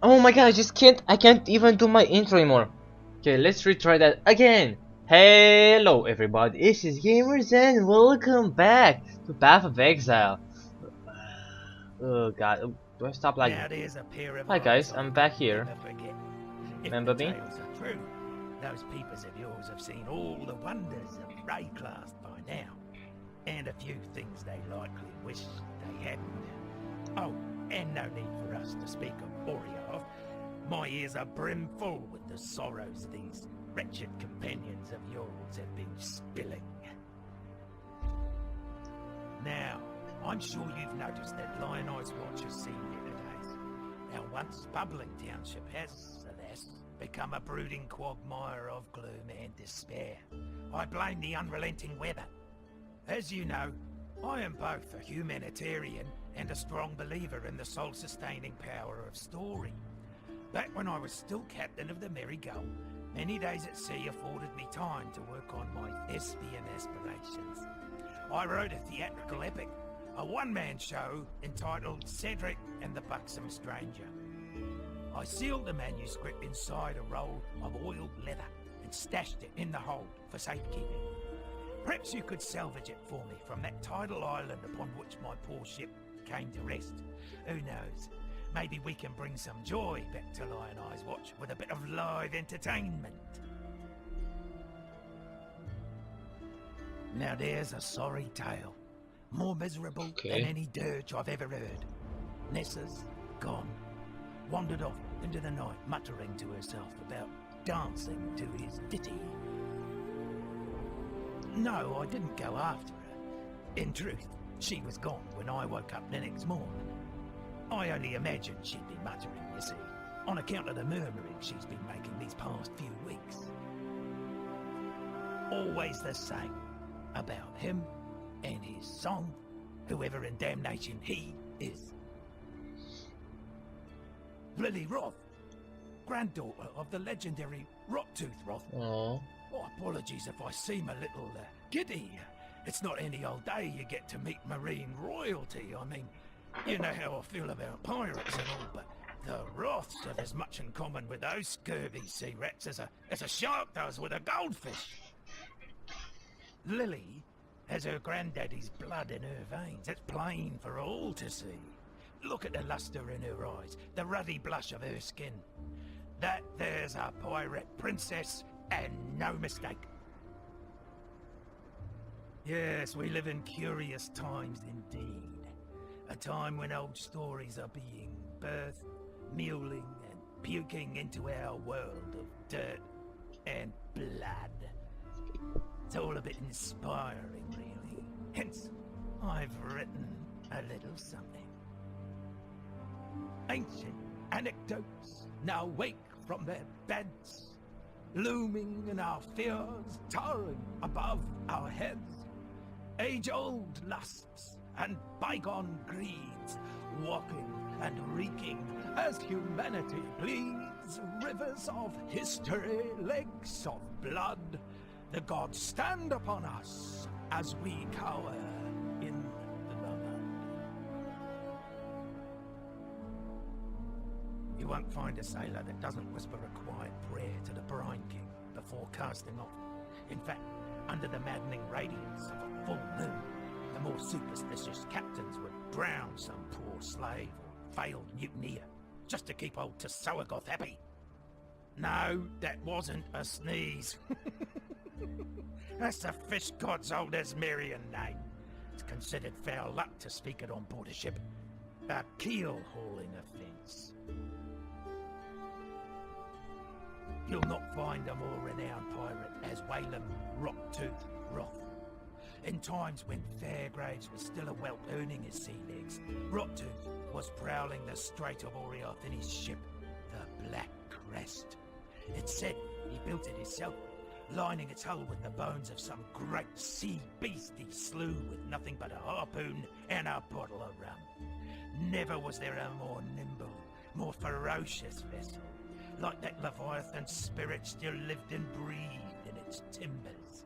Oh my god, I can't even do my intro anymore. Okay, let's retry that again. Hello everybody, this is Gamers and welcome back to Path of Exile. Oh god, do I stop lagging? Now there's a pair of Hi eyes guys, I I'm back can here. never forget. If Remember the me? tales are true, those peepers of yours have seen all the wonders of Rayclast by now. And a few things they likely wish they hadn't. Oh, and no need for us to speak of Oriov. My ears are brimful with the sorrows these wretched companions of yours have been spilling. Now, I'm sure you've noticed that Lion Eye's watch has seen better days. Our once bubbling township has, alas, become a brooding quagmire of gloom and despair. I blame the unrelenting weather. As you know, I am both a humanitarian and a strong believer in the soul-sustaining power of story. Back when I was still captain of the Merry Gull, many days at sea afforded me time to work on my thespian aspirations. I wrote a theatrical epic, a one-man show entitled Cedric and the Buxom Stranger. I sealed the manuscript inside a roll of oiled leather and stashed it in the hold for safekeeping. Perhaps you could salvage it for me from that tidal island upon which my poor ship came to rest. Who knows? Maybe we can bring some joy back to Lion Eye's watch with a bit of live entertainment. Now there's a sorry tale. More miserable than any dirge I've ever heard. Nessa's gone. Wandered off into the night, muttering to herself about dancing to his ditty. No, I didn't go after her. In truth, she was gone when I woke up the next morning. I only imagined she'd be muttering, you see, on account of the murmuring she's been making these past few weeks. Always the same, about him and his song, whoever in damnation he is. Lily Roth, granddaughter of the legendary Rottooth Roth. Aww. Oh, apologies if I seem a little giddy. It's not any old day you get to meet marine royalty. I mean, you know how I feel about pirates and all, but the Roths have as much in common with those scurvy sea rats as a shark does with a goldfish. Lily has her granddaddy's blood in her veins. It's plain for all to see. Look at the luster in her eyes, the ruddy blush of her skin. That there's a pirate princess, and no mistake. Yes, we live in curious times indeed. A time when old stories are being birthed, muling and puking into our world of dirt and blood. It's all a bit inspiring, really. Hence, I've written a little something. Ancient anecdotes now wake from their beds, looming in our fears, towering above our heads. Age-old lusts and bygone greeds, walking and reeking as humanity bleeds. Rivers of history, lakes of blood, the gods stand upon us as we cower in the mud. You won't find a sailor that doesn't whisper a quiet prayer to the Brine King before casting off. In fact, under the maddening radiance of a full moon, the more superstitious captains would drown some poor slave or failed mutineer just to keep old Tsoagoth happy. No, that wasn't a sneeze. That's the fish god's old Asmerian name. It's considered foul luck to speak it on board a ship. A keel-hauling offence. You'll not find a more renowned pirate as Whalem Rocktooth Roth. In times when Fairgraves was still a whelp earning his sea legs, Rocktooth was prowling the Strait of Orioth in his ship, the Black Crest. It's said he built it himself, lining its hull with the bones of some great sea beast he slew with nothing but a harpoon and a bottle of rum. Never was there a more nimble, more ferocious vessel. Like that Leviathan spirit still lived and breathed in its timbers.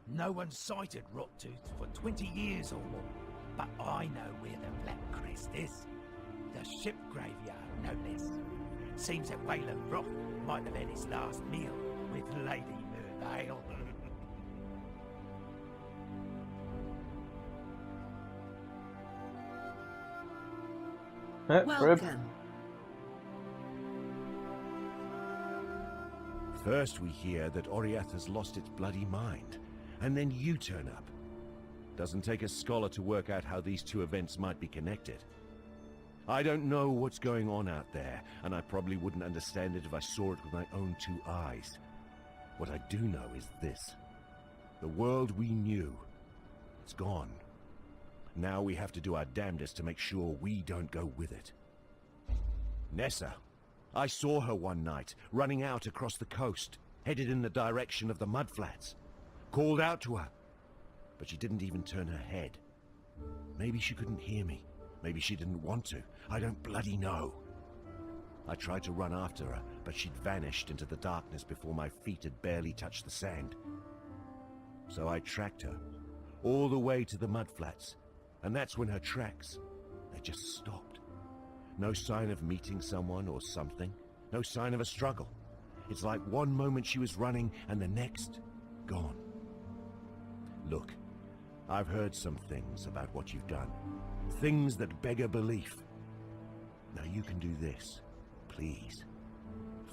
No one sighted Rocktooth for 20 years or more, but I know where the Black Crest is. The ship graveyard, no less. Seems that Wayland Rock might have had his last meal with Lady Mervale. Rip. Welcome. First we hear that Oriath has lost its bloody mind, and then you turn up. Doesn't take a scholar to work out how these two events might be connected. I don't know what's going on out there, and I probably wouldn't understand it if I saw it with my own two eyes. What I do know is this. The world we knew, it's gone. Now we have to do our damnedest to make sure we don't go with it. Nessa. I saw her one night, running out across the coast, headed in the direction of the mudflats. Called out to her, but she didn't even turn her head. Maybe she couldn't hear me. Maybe she didn't want to. I don't bloody know. I tried to run after her, but she'd vanished into the darkness before my feet had barely touched the sand. So I tracked her, all the way to the mudflats, and that's when her tracks, they just stopped. No sign of meeting someone or something. No sign of a struggle. It's like one moment she was running and the next, gone. Look, I've heard some things about what you've done. Things that beg a belief. Now you can do this, please.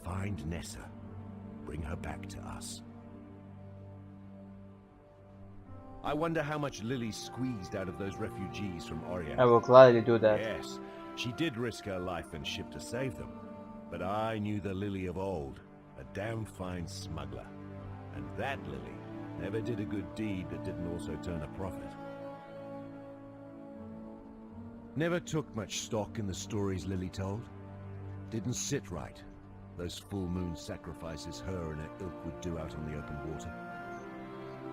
Find Nessa. Bring her back to us. I wonder how much Lily squeezed out of those refugees from Oriath. I will gladly do that. Yes, she did risk her life and ship to save them. But I knew the Lily of old, a damn fine smuggler. And that Lily never did a good deed that didn't also turn a profit. Never took much stock in the stories Lily told. Didn't sit right. Those full moon sacrifices her and her ilk would do out on the open water.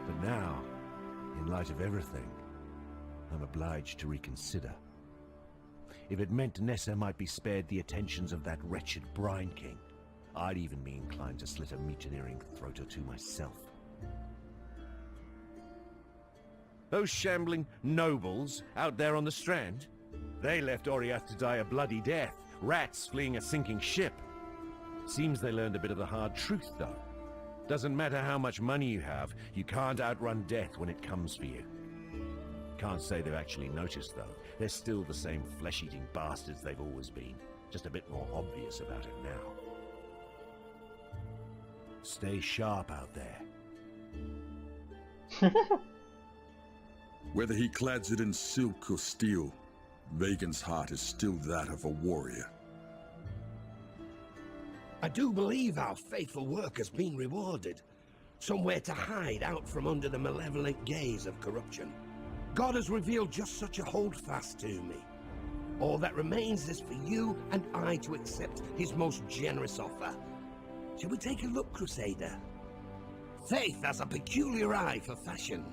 But now, in light of everything, I'm obliged to reconsider. If it meant Nessa might be spared the attentions of that wretched Brine King, I'd even be inclined to slit a mutineering throat or two myself. Those shambling nobles out there on the strand, they left Oriath to die a bloody death, rats fleeing a sinking ship. Seems they learned a bit of the hard truth, though. Doesn't matter how much money you have, you can't outrun death when it comes for you. Can't say they've actually noticed, though. They're still the same flesh-eating bastards they've always been. Just a bit more obvious about it now. Stay sharp out there. Whether he clads it in silk or steel, Vagan's heart is still that of a warrior. I do believe our faithful work has been rewarded. Somewhere to hide out from under the malevolent gaze of corruption. God has revealed just such a holdfast to me. All that remains is for you and I to accept his most generous offer. Shall we take a look, Crusader? Faith has a peculiar eye for fashion.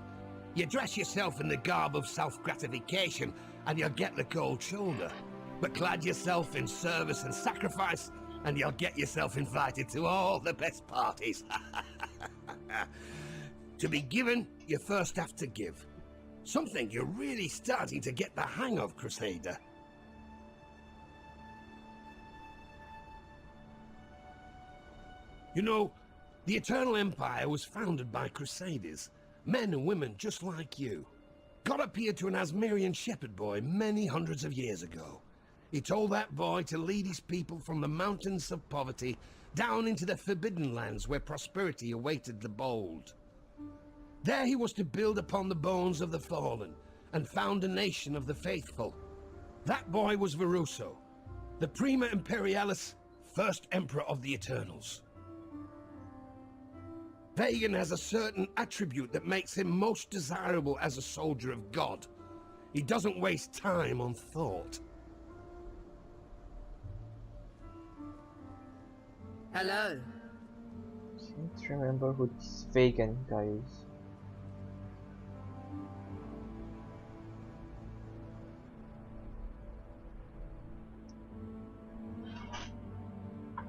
You dress yourself in the garb of self-gratification and you'll get the cold shoulder. But clad yourself in service and sacrifice and you'll get yourself invited to all the best parties. To be given, you first have to give. Something you're really starting to get the hang of, Crusader. You know, the Eternal Empire was founded by Crusaders, men and women just like you. God appeared to an Asmerian shepherd boy many hundreds of years ago. He told that boy to lead his people from the mountains of poverty down into the forbidden lands where prosperity awaited the bold. There he was to build upon the bones of the fallen and found a nation of the faithful. That boy was Veruso, the Prima Imperialis, first Emperor of the Eternals. Vagan has a certain attribute that makes him most desirable as a soldier of God. He doesn't waste time on thought. Hello. Can't remember who this Vagan guy is.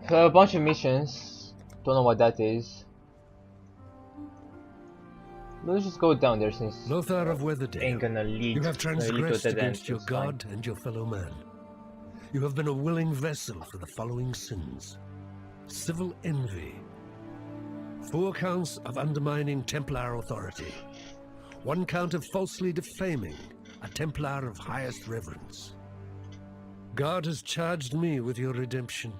So a bunch of missions. Don't know what that is. Let's just go down there since Lothar of Weatherdale, ain't gonna lead you have to transgressed the dead against end, your it's fine. god and your fellow man. You have been a willing vessel for the following sins. Civil envy. 4 counts of undermining Templar authority. 1 count of falsely defaming a Templar of highest reverence. God has charged me with your redemption.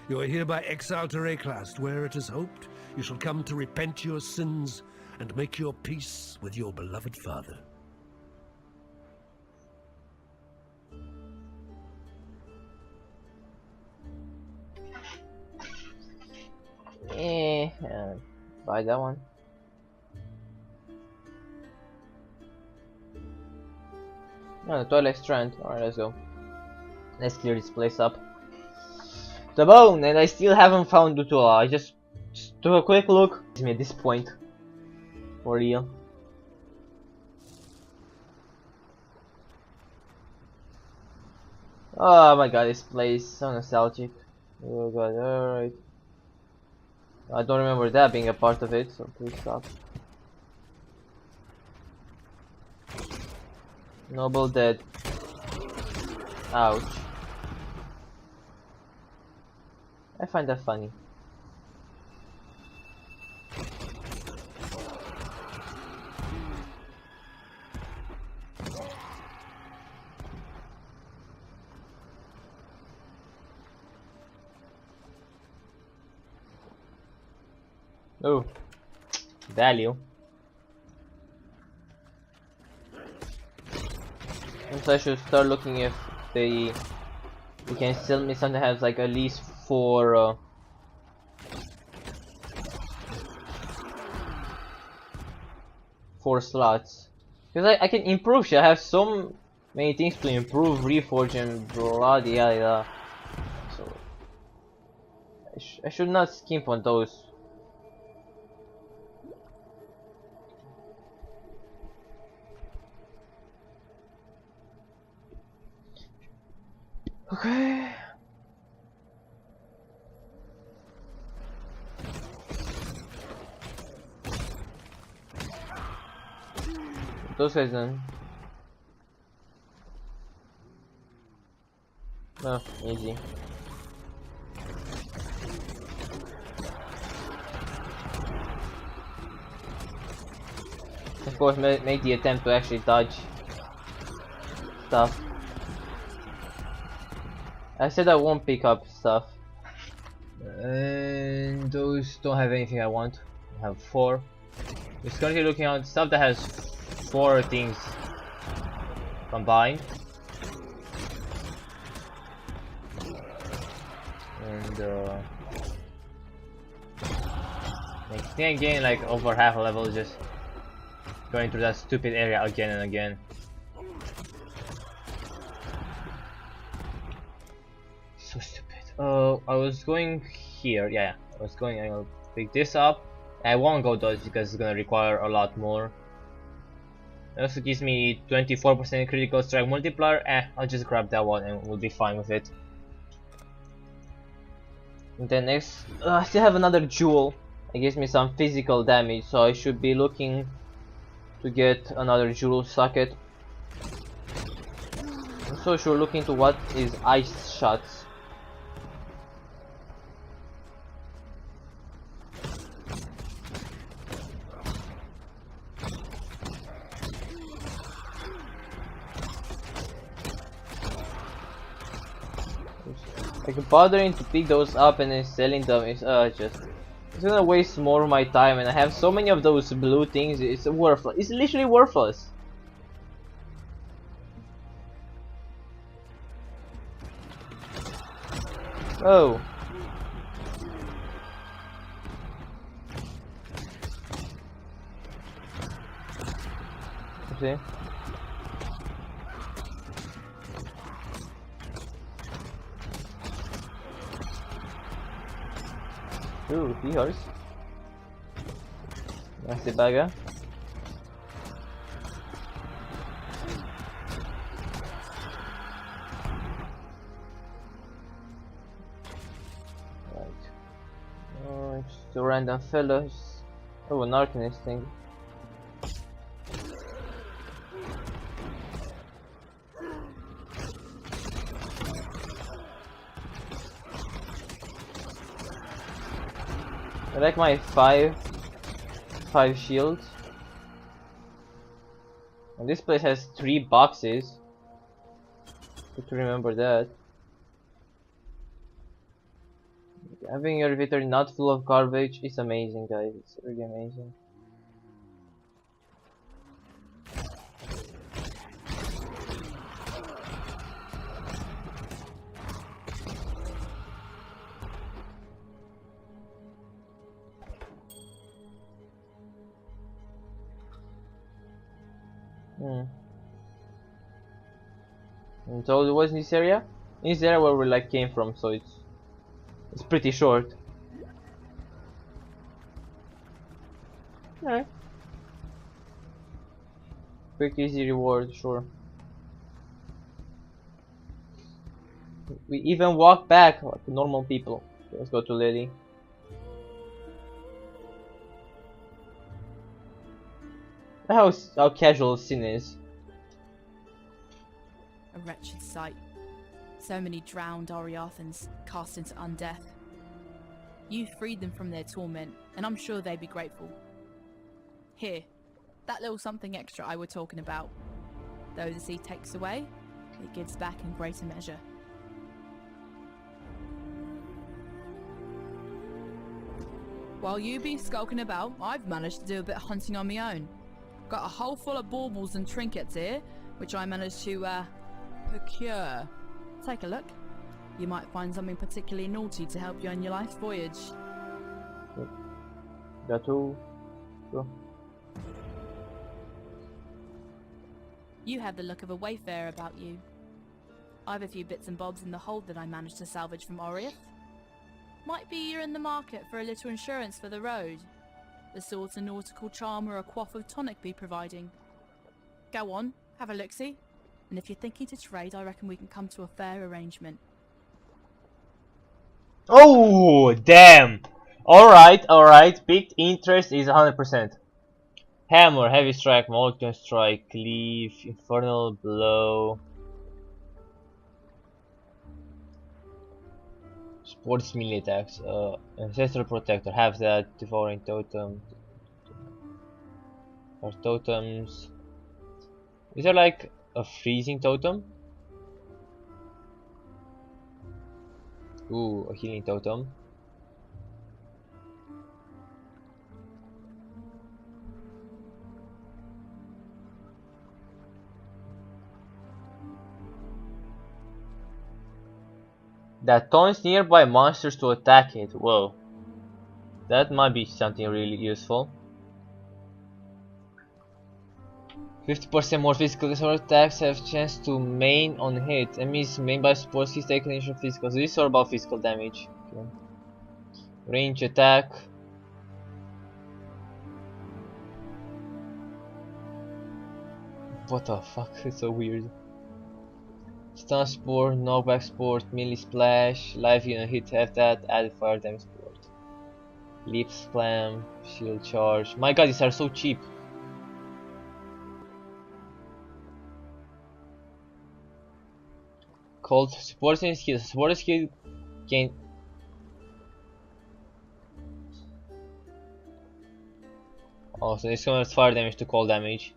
You are hereby exiled to Reclast, where it is hoped you shall come to repent your sins and make your peace with your beloved father. Buy that one. No, the Twilight Strand. Alright, let's go. Let's clear this place up. The bone, and I still haven't found the tool. I just took a quick look. It's me at this point. For real. Oh my god, this place so nostalgic. Oh god, alright. I don't remember that being a part of it, so please stop. Noble dead. Ouch. I find that funny. Oh, value. So I should start looking if they can sell me something that has like at least 4 slots, because I can improve shit. I have so many things to improve, reforge and bloody hell. So I should not skimp on those. Okay. Those guys then. No, easy. Of course, make the attempt to actually dodge stuff. I said I won't pick up stuff. And those don't have anything I want. I have 4. Just currently looking at stuff that has 4 things combined. And next thing again, like over half a level, just going through that stupid area again and again. So stupid. I was going here. Yeah, I was going. I'll pick this up. I won't go those because it's gonna require a lot more. It also gives me 24% critical strike multiplier. I'll just grab that one and we'll be fine with it. And then next, I still have another jewel. It gives me some physical damage, so I should be looking to get another jewel socket. I'm so sure looking into what is ice shots. Like bothering to pick those up and then selling them is it's gonna waste more of my time, and I have so many of those blue things. It's worthless. It's literally worthless. Oh. See? Ooh, seahorse. Nasty bagger. Right. Oh, just a random fellows. Oh, an arcanist thing. I like my five shields. And this place has 3 boxes. Good to remember that. Having your inventory not full of garbage is amazing, guys. It's really amazing. And so it was in this area? In this area where we like came from, so it's pretty short. Alright. Quick easy reward, sure. We even walk back like normal people. Okay, let's go to Lily. How casual sin is. A wretched sight. So many drowned Oriathans cast into undeath. You freed them from their torment, and I'm sure they'd be grateful. Here, that little something extra I were talking about. Though the sea takes away, it gives back in greater measure. While you be skulking about, I've managed to do a bit of hunting on my own. Got a hole full of baubles and trinkets here, which I managed to, procure. Take a look. You might find something particularly naughty to help you on your life's voyage. That too. Sure. You have the look of a wayfarer about you. I've a few bits and bobs in the hold that I managed to salvage from Oriath. Might be you're in the market for a little insurance for the road. The sort of nautical charm or a quaff of tonic be providing. Go on, have a look-see. And if you're thinking to trade, I reckon we can come to a fair arrangement. Oh, damn! Alright, picked interest is 100%. Hammer, heavy strike, molten strike, cleave, infernal blow. Sports melee attacks, ancestral protector, have that, devouring totem. Or totems. Is there like a freezing totem? Ooh, a healing totem. That taunts nearby monsters to attack it. Whoa. That might be something really useful. 50% more physical disorder attacks have chance to main on hit. Enemies main by sports keys take initial physical. So this is all about physical damage. Okay. Range attack. What the fuck? It's so weird. Stun sport, knockback sport, melee splash, life unit hit have that, added fire damage sport. Leap slam, shield charge. My god, these are so cheap. Called supporting skill. Supporting skill gain. Oh, so this converts fire damage to cold damage.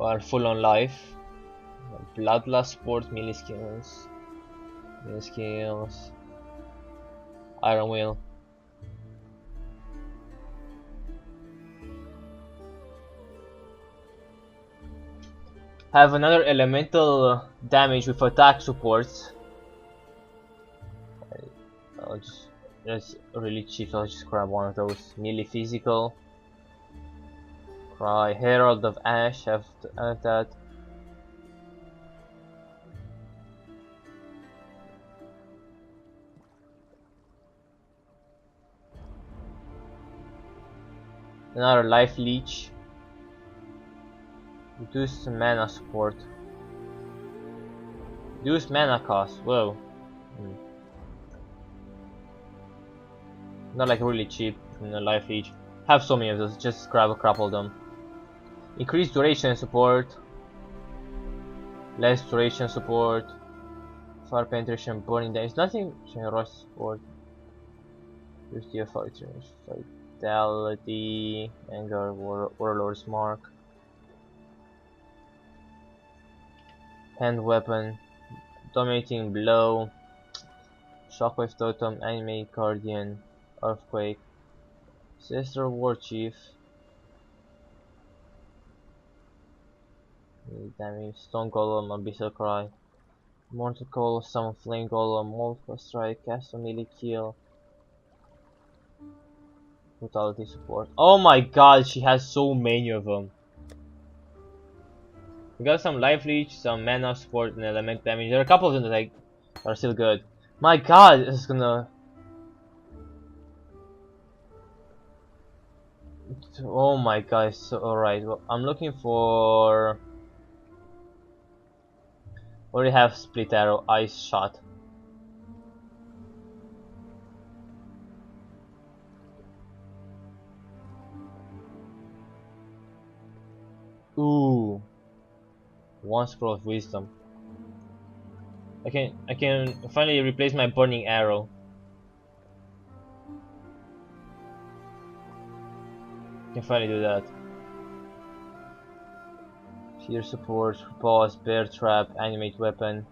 Or full on life. Bloodlust sport, melee skills. Melee skills. Iron Will. Have another elemental damage with attack supports. That's really cheap, so I'll just grab one of those. Melee physical. Cry, Herald of Ash, have that. Another life leech. Reduce mana support. Reduce mana cost. Whoa. Not like really cheap in a life leech. Have so many of those, just grab a couple of them. Increase duration support. Less duration support. Fire penetration, burning damage, nothing. Rush support. Use the vitality, anger, warlord's mark. Hand weapon, dominating blow, shockwave totem, anime guardian, earthquake, sister war chief, damage, stone golem, abyssal cry, mortal call, summon flame golem, multiple strike, cast on melee kill, brutality support. Oh my god, she has so many of them. We got some life leech, some mana support, and element damage. There are a couple of them that like are still good. My god, this is gonna. Oh my god, so alright. Well, I'm looking for. Already have split arrow, ice shot. Ooh, one scroll of wisdom. I can finally replace my burning arrow. Can finally do that. Fear support, pause, bear trap, animate weapon,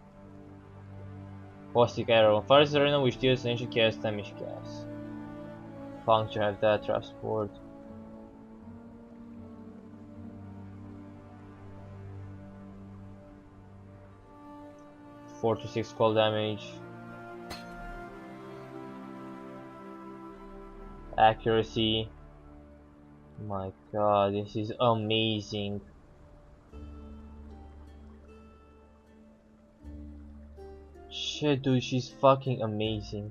caustic arrow. Fire is arena which deals ancient chaos damage gas. Puncture, have that, trap support. Four to 6 cold damage. Accuracy. My god, this is amazing. Shit, dude, she's fucking amazing.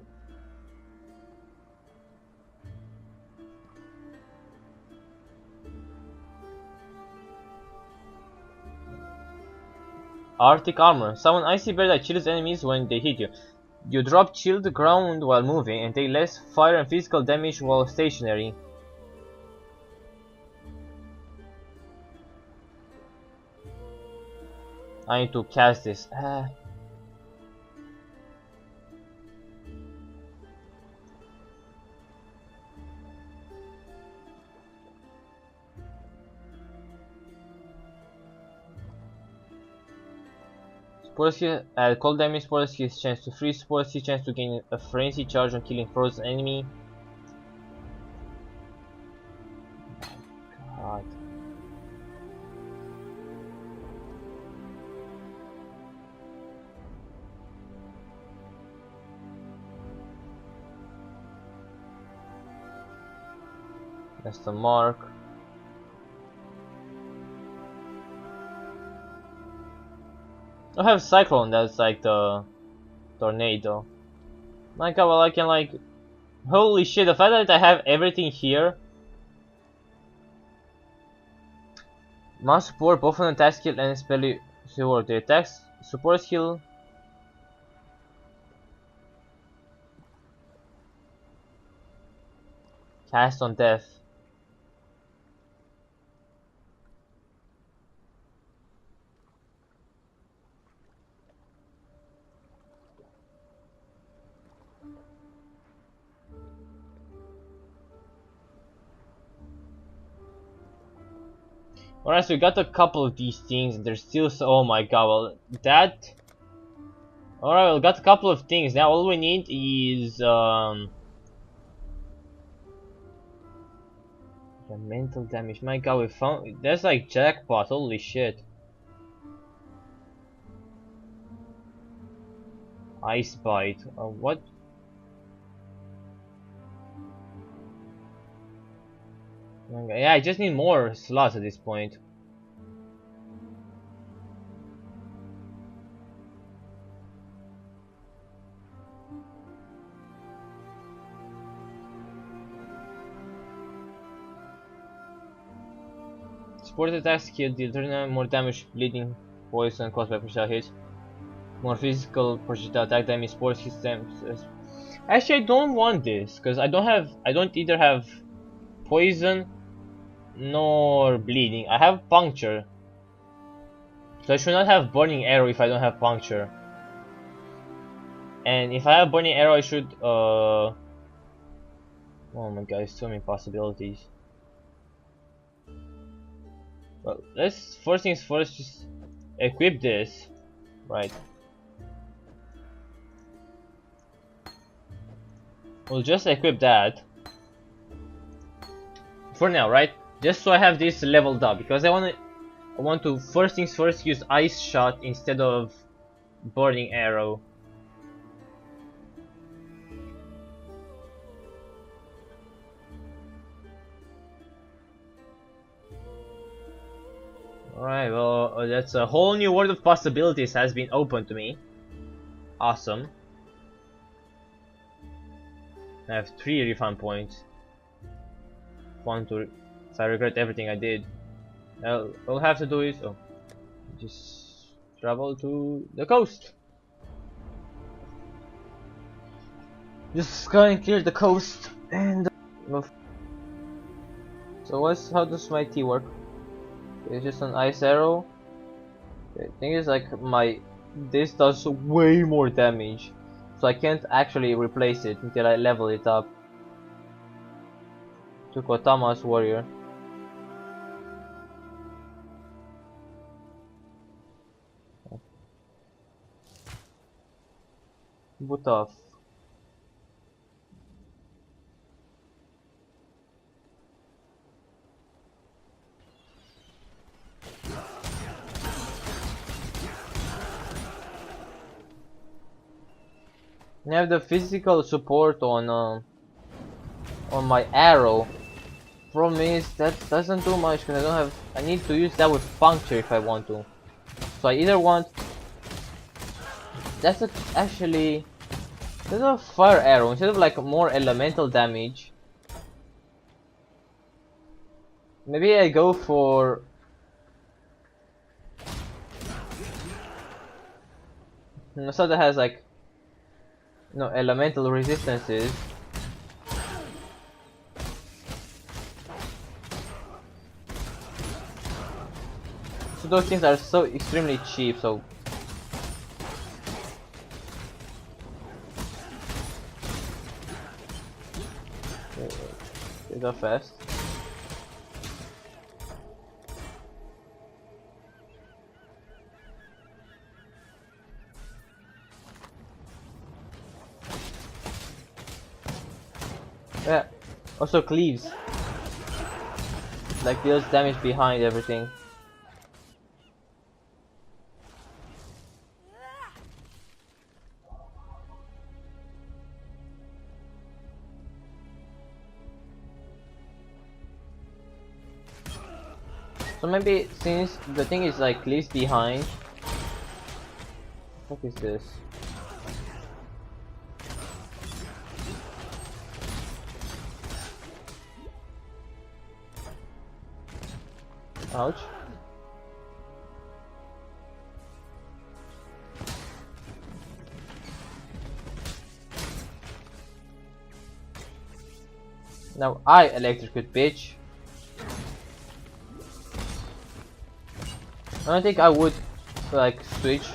Arctic armor. Summon icy bear that chills enemies when they hit you. You drop chill the ground while moving and take less fire and physical damage while stationary. I need to cast this. Spore skill, add cold damage, spore skill chance to freeze, spore skill chance to gain a frenzy charge on killing frozen enemy. God. That's the mark. I have Cyclone, that's like the tornado. My god, well I can like... Holy shit, the fact that I have everything here. Must support both an attack skill and spell reward. The attack support skill. Cast on death. Alright, so we got a couple of these things, and there's still so. Oh my god, well, that. Alright, we got a couple of things. Now all we need is. The mental damage. My god, we found. That's like jackpot, holy shit. Ice bite. What? Yeah, I just need more slots at this point. Support attack skill deal more damage, bleeding, poison caused by projectile hits. More physical projectile attack damage, sport systems. Actually, I don't want this because I don't either have poison nor bleeding. I have puncture, so I should not have burning arrow if I don't have puncture. And if I have burning arrow, I should oh my god, so many possibilities. Well, let's first things first, just equip this, right? We'll just equip that for now, right? Just so I have this leveled up, because I want to first things first use ice shot instead of burning arrow. Alright, well, that's a whole new world of possibilities has been opened to me. Awesome. I have 3 refund points. If I regret everything I did, all I have to do is just travel to the coast. Just go and clear the coast and so how does my T work? It's just an ice arrow. Okay, thing is, like, this does way more damage, so I can't actually replace it until I level it up to Kotama's warrior. What the I have the physical support on my arrow. Problem is that doesn't do much because I don't have. I need to use that with puncture if I want to. So I either want. Actually. There's a fire arrow instead of like more elemental damage. Maybe I go for. So that has like. No elemental resistances. So those things are so extremely cheap, so they go fast. Yeah, also cleaves. Like deals damage behind everything. So maybe since the thing is like leaves behind. What is this? Ouch. Now I electrocute, bitch. I don't think I would like switch.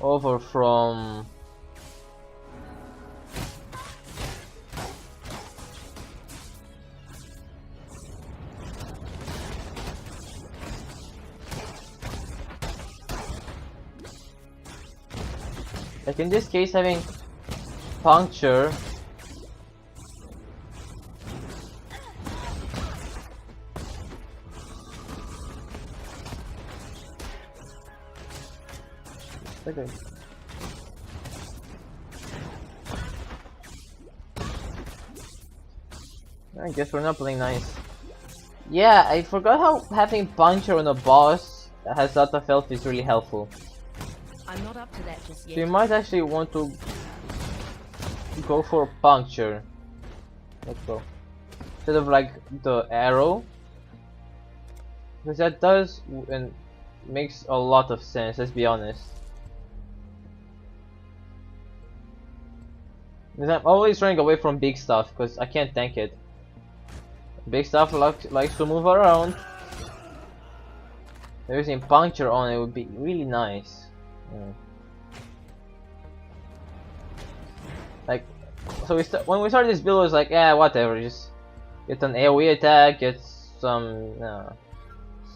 Over from like in this case having puncture okay. I guess we're not playing nice. Yeah, I forgot how having puncture on a boss that has a lot of health is really helpful. I'm not up to that just yet. So you might actually want to go for puncture. Let's go. Instead of like the arrow. Because that does and makes a lot of sense, let's be honest. Because I'm always running away from big stuff because I can't tank it. Big stuff likes to move around. Using puncture on it would be really nice. Like, so when we started this build, it was like, yeah, whatever, just get an AoE attack, get some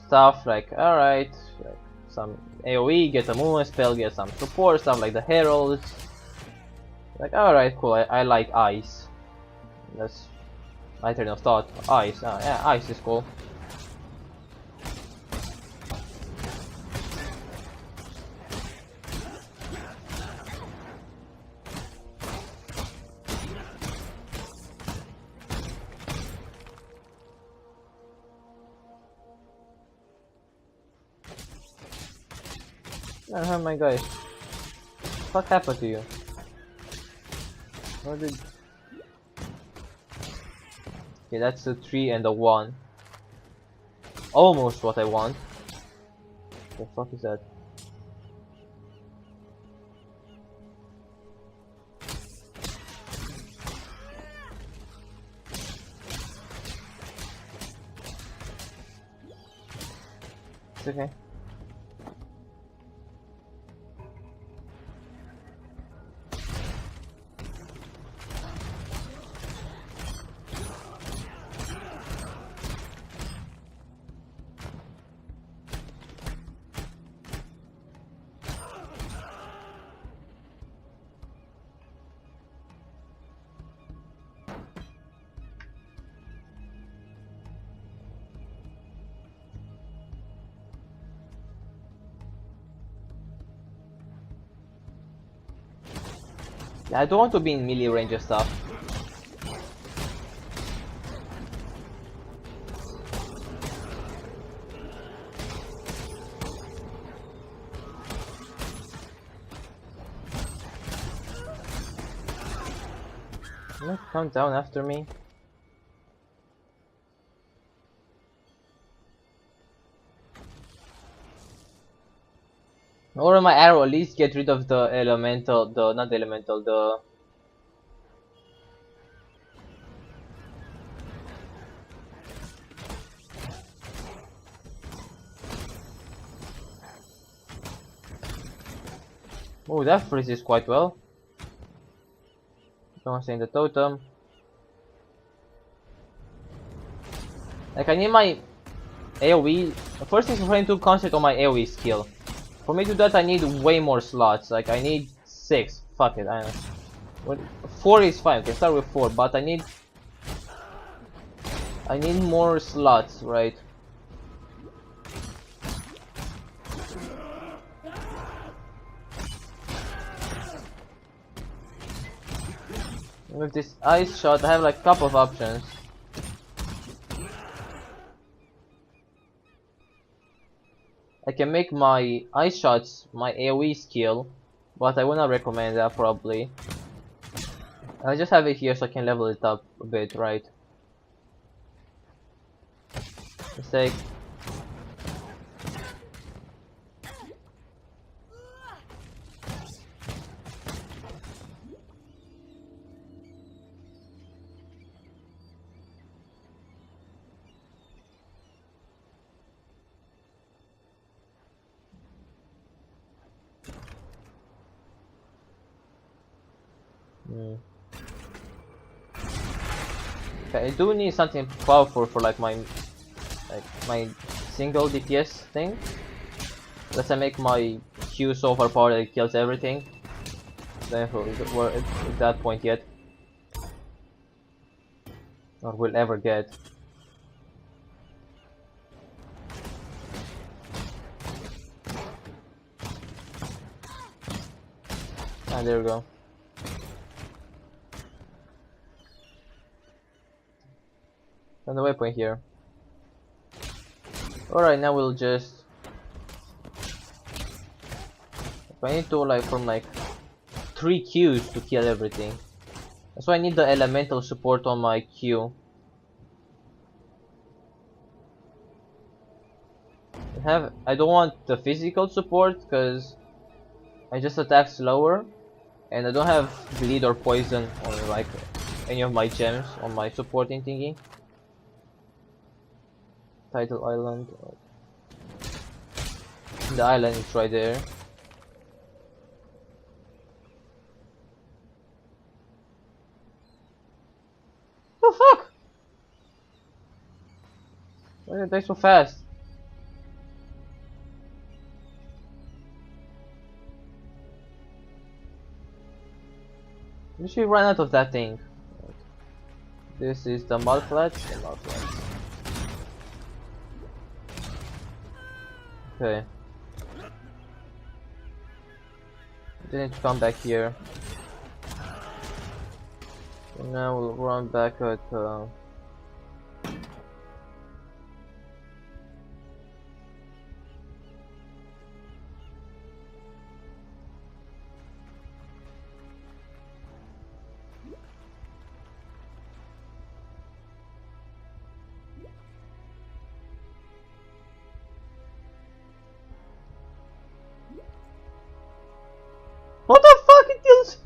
stuff, like, alright, like some AoE, get a movement spell, get some support stuff like the heralds. Like, alright, cool, I like ice. That's my turn of thought. Ice, yeah, ice is cool. Oh my guys, what happened to you? What did... Okay, that's a 3 and a 1. Almost what I want. The fuck is that? It's okay. Yeah, I don't want to be in melee range of stuff. Don't come down after me. Or my arrow, at least get rid of the elemental, not the elemental, the... Oh, that freezes quite well. Don't say the totem. Like, I need my AoE. The first thing is for him to concentrate on my AoE skill. For me to do that, I need way more slots. Like, I need 6. Fuck it, I don't know. 4 is fine. We can start with 4, but I need more slots, right? With this ice shot, I have like a couple of options. I can make my ice shots my AoE skill, but I would not recommend that probably. I just have it here so I can level it up a bit, right? Mistake. Okay, I do need something powerful for like my single DPS thing. Let's say make my Q so overpowered that it kills everything. Therefore, we're at that point yet, or will ever get. Ah, there we go. And the waypoint here. Alright, now we'll just... I need to like from like 3 Qs to kill everything. That's why I need the elemental support on my Q. I don't want the physical support because I just attack slower, and I don't have bleed or poison on like any of my gems on my supporting thingy. Title Island. The island is right there. The fuck? Why did they so fast? We should run out of that thing. This is the mud flats. The mud flats. Okay. Didn't come back here. And now we'll run back at what the fuck? It kills.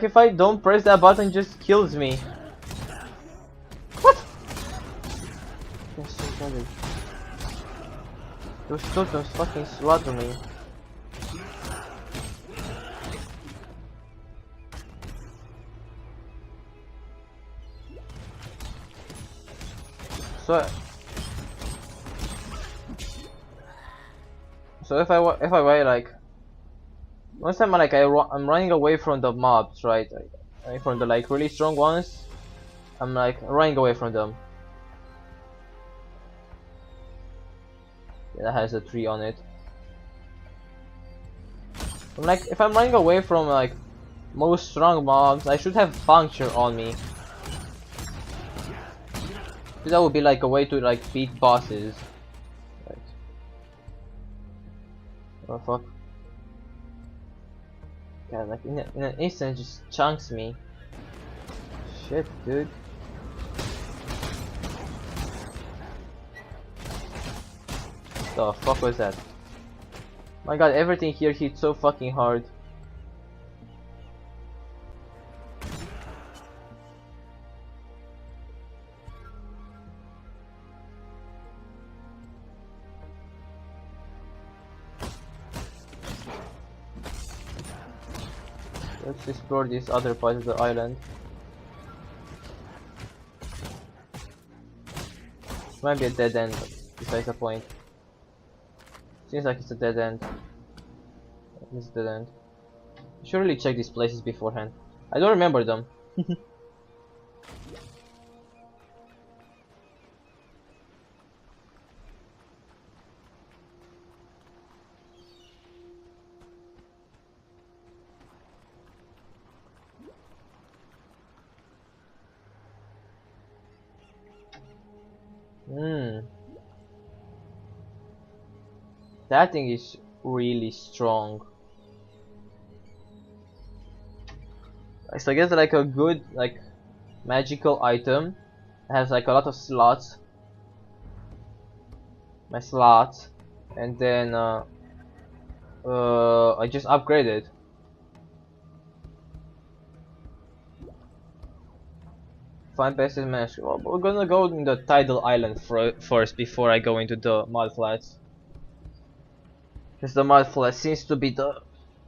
If I don't press that button, it just kills me. What? That's so funny. Those totems fucking slaughter me. So if I wait like. Once I'm like I'm running away from the mobs, right? Like, from the like really strong ones, I'm like running away from them. Yeah, that has a tree on it. I'm like, if I'm running away from like most strong mobs, I should have puncture on me. That would be like a way to like beat bosses. Right. Oh fuck. God, like in an instant just chunks me. Shit, dude. The fuck was that? My god, everything here hit so fucking hard. Let's explore this other part of the island. Might be a dead end, but besides the point. Seems like it's a dead end. It's a dead end. I should really check these places beforehand. I don't remember them. That thing is really strong. So I guess like a good like magical item. It has like a lot of slots. My slots, and then I just upgraded. Find best mask. Well, we're gonna go in the tidal island first before I go into the mud flats. Because the mud flat seems to be the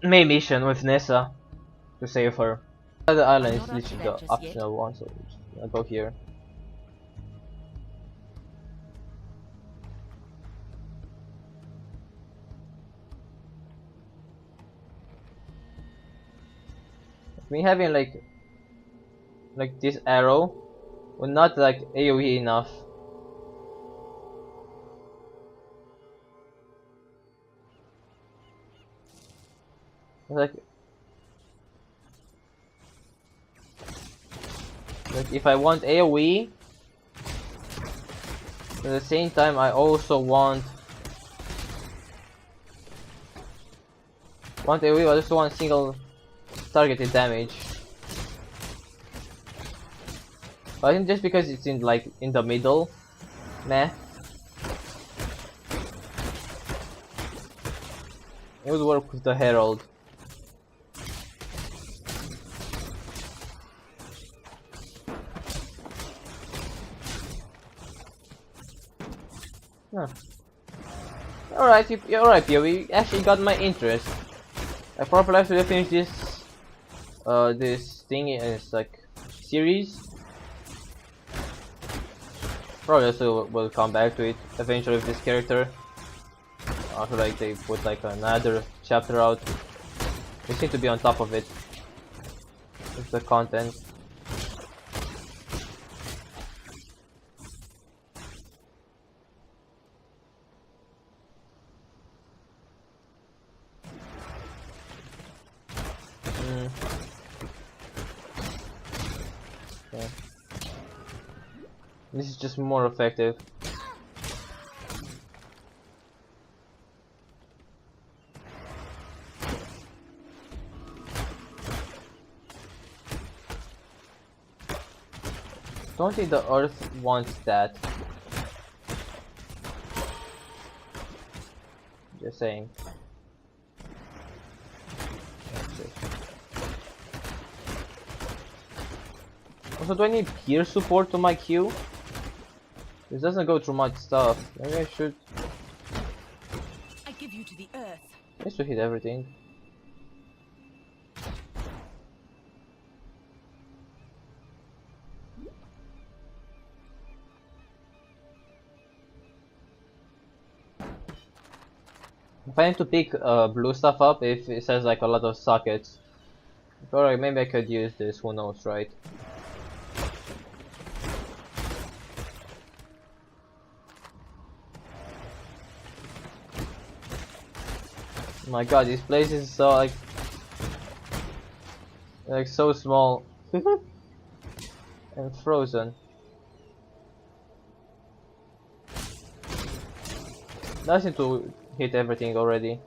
main mission with Nessa to save her. The island is literally the optional one, so I'll go here. Me having like this arrow would not like AoE enough. Like if I want AoE, at the same time I also want AoE, but I just want single targeted damage. But I think just because it's in like in the middle, meh. It would work with the Herald. Huh. Alright, alright, POE actually got my interest. I probably have to finish this thing is like series. Probably also will come back to it eventually with this character. After like they put like another chapter out. They seem to be on top of it with the content. Okay. This is just more effective. Don't think the Earth wants that. Just saying. Also, do I need gear support to my Q? This doesn't go through much stuff. Maybe I should. I give you to the earth. I used to hit everything. If I need to pick blue stuff up, if it says like a lot of sockets. Alright, maybe I could use this, who knows, right? My god, this place is so like so small and frozen. Does need to hit everything already.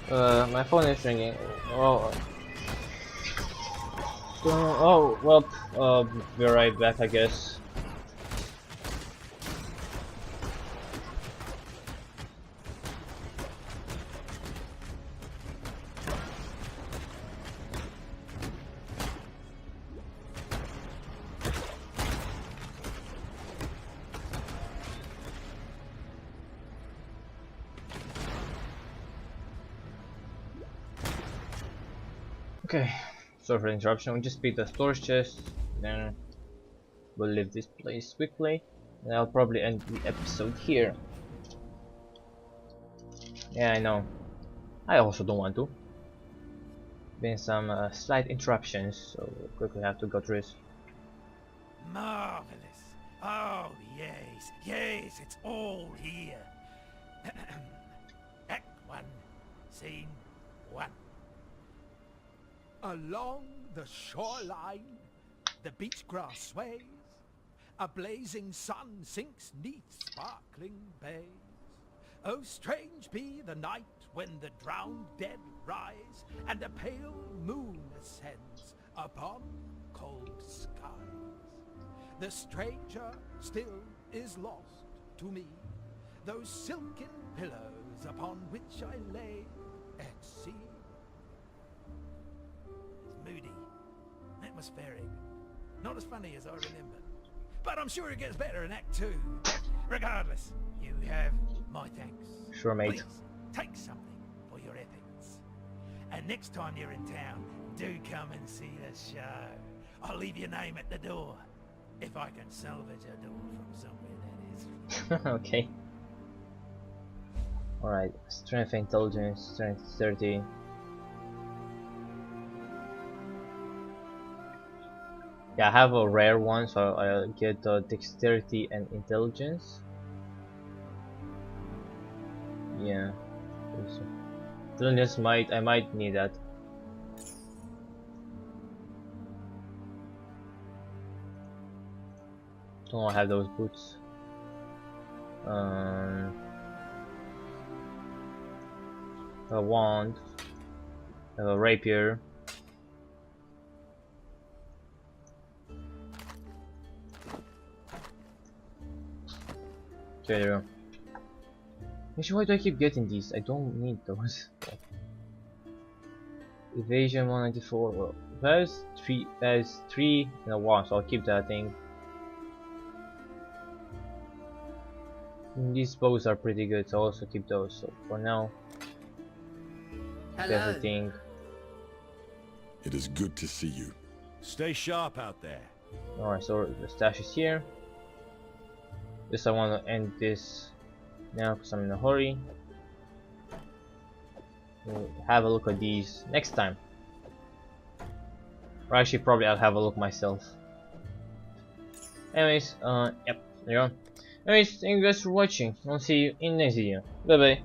My phone is ringing. Oh. Oh, well, we're right back, I guess. Okay, sorry for the interruption. We just beat the storage chest, then we'll leave this place quickly, and I'll probably end the episode here. Yeah, I know. I also don't want to. Been some slight interruptions, so we'll quickly have to go through this. Marvelous. Oh, yes, yes, it's all here. Act 1, Scene 1. Along the shoreline, the beach grass sways, a blazing sun sinks neath sparkling bays. Oh, strange be the night when the drowned dead rise, and a pale moon ascends upon cold skies. The stranger still is lost to me, those silken pillows upon which I lay at sea. Moody, atmospheric, not as funny as I remember. But I'm sure it gets better in Act 2. Regardless, you have my thanks. Sure, mate. Please, take something for your efforts. And next time you're in town, do come and see the show. I'll leave your name at the door. If I can salvage a door from somewhere, that is. Okay. Alright, strength intelligence, strength 30. Yeah, I have a rare one, so I'll get dexterity and intelligence. Yeah. Intelligence I might need that. Don't have those boots. A wand, a rapier. Okay, there we go. Actually, why do I keep getting these? I don't need those. Evasion 194. Well, that's 3 and a 1, so I'll keep that thing. And these bows are pretty good, so I'll also keep those. So for now, everything. It is good to see you. Stay sharp out there. Alright, so the stash is here. Just I want to end this now because I'm in a hurry. We'll have a look at these next time. Or actually, probably I'll have a look myself. Anyways, yep, there you go. Anyways, thank you guys for watching. I'll see you in the next video. Bye bye.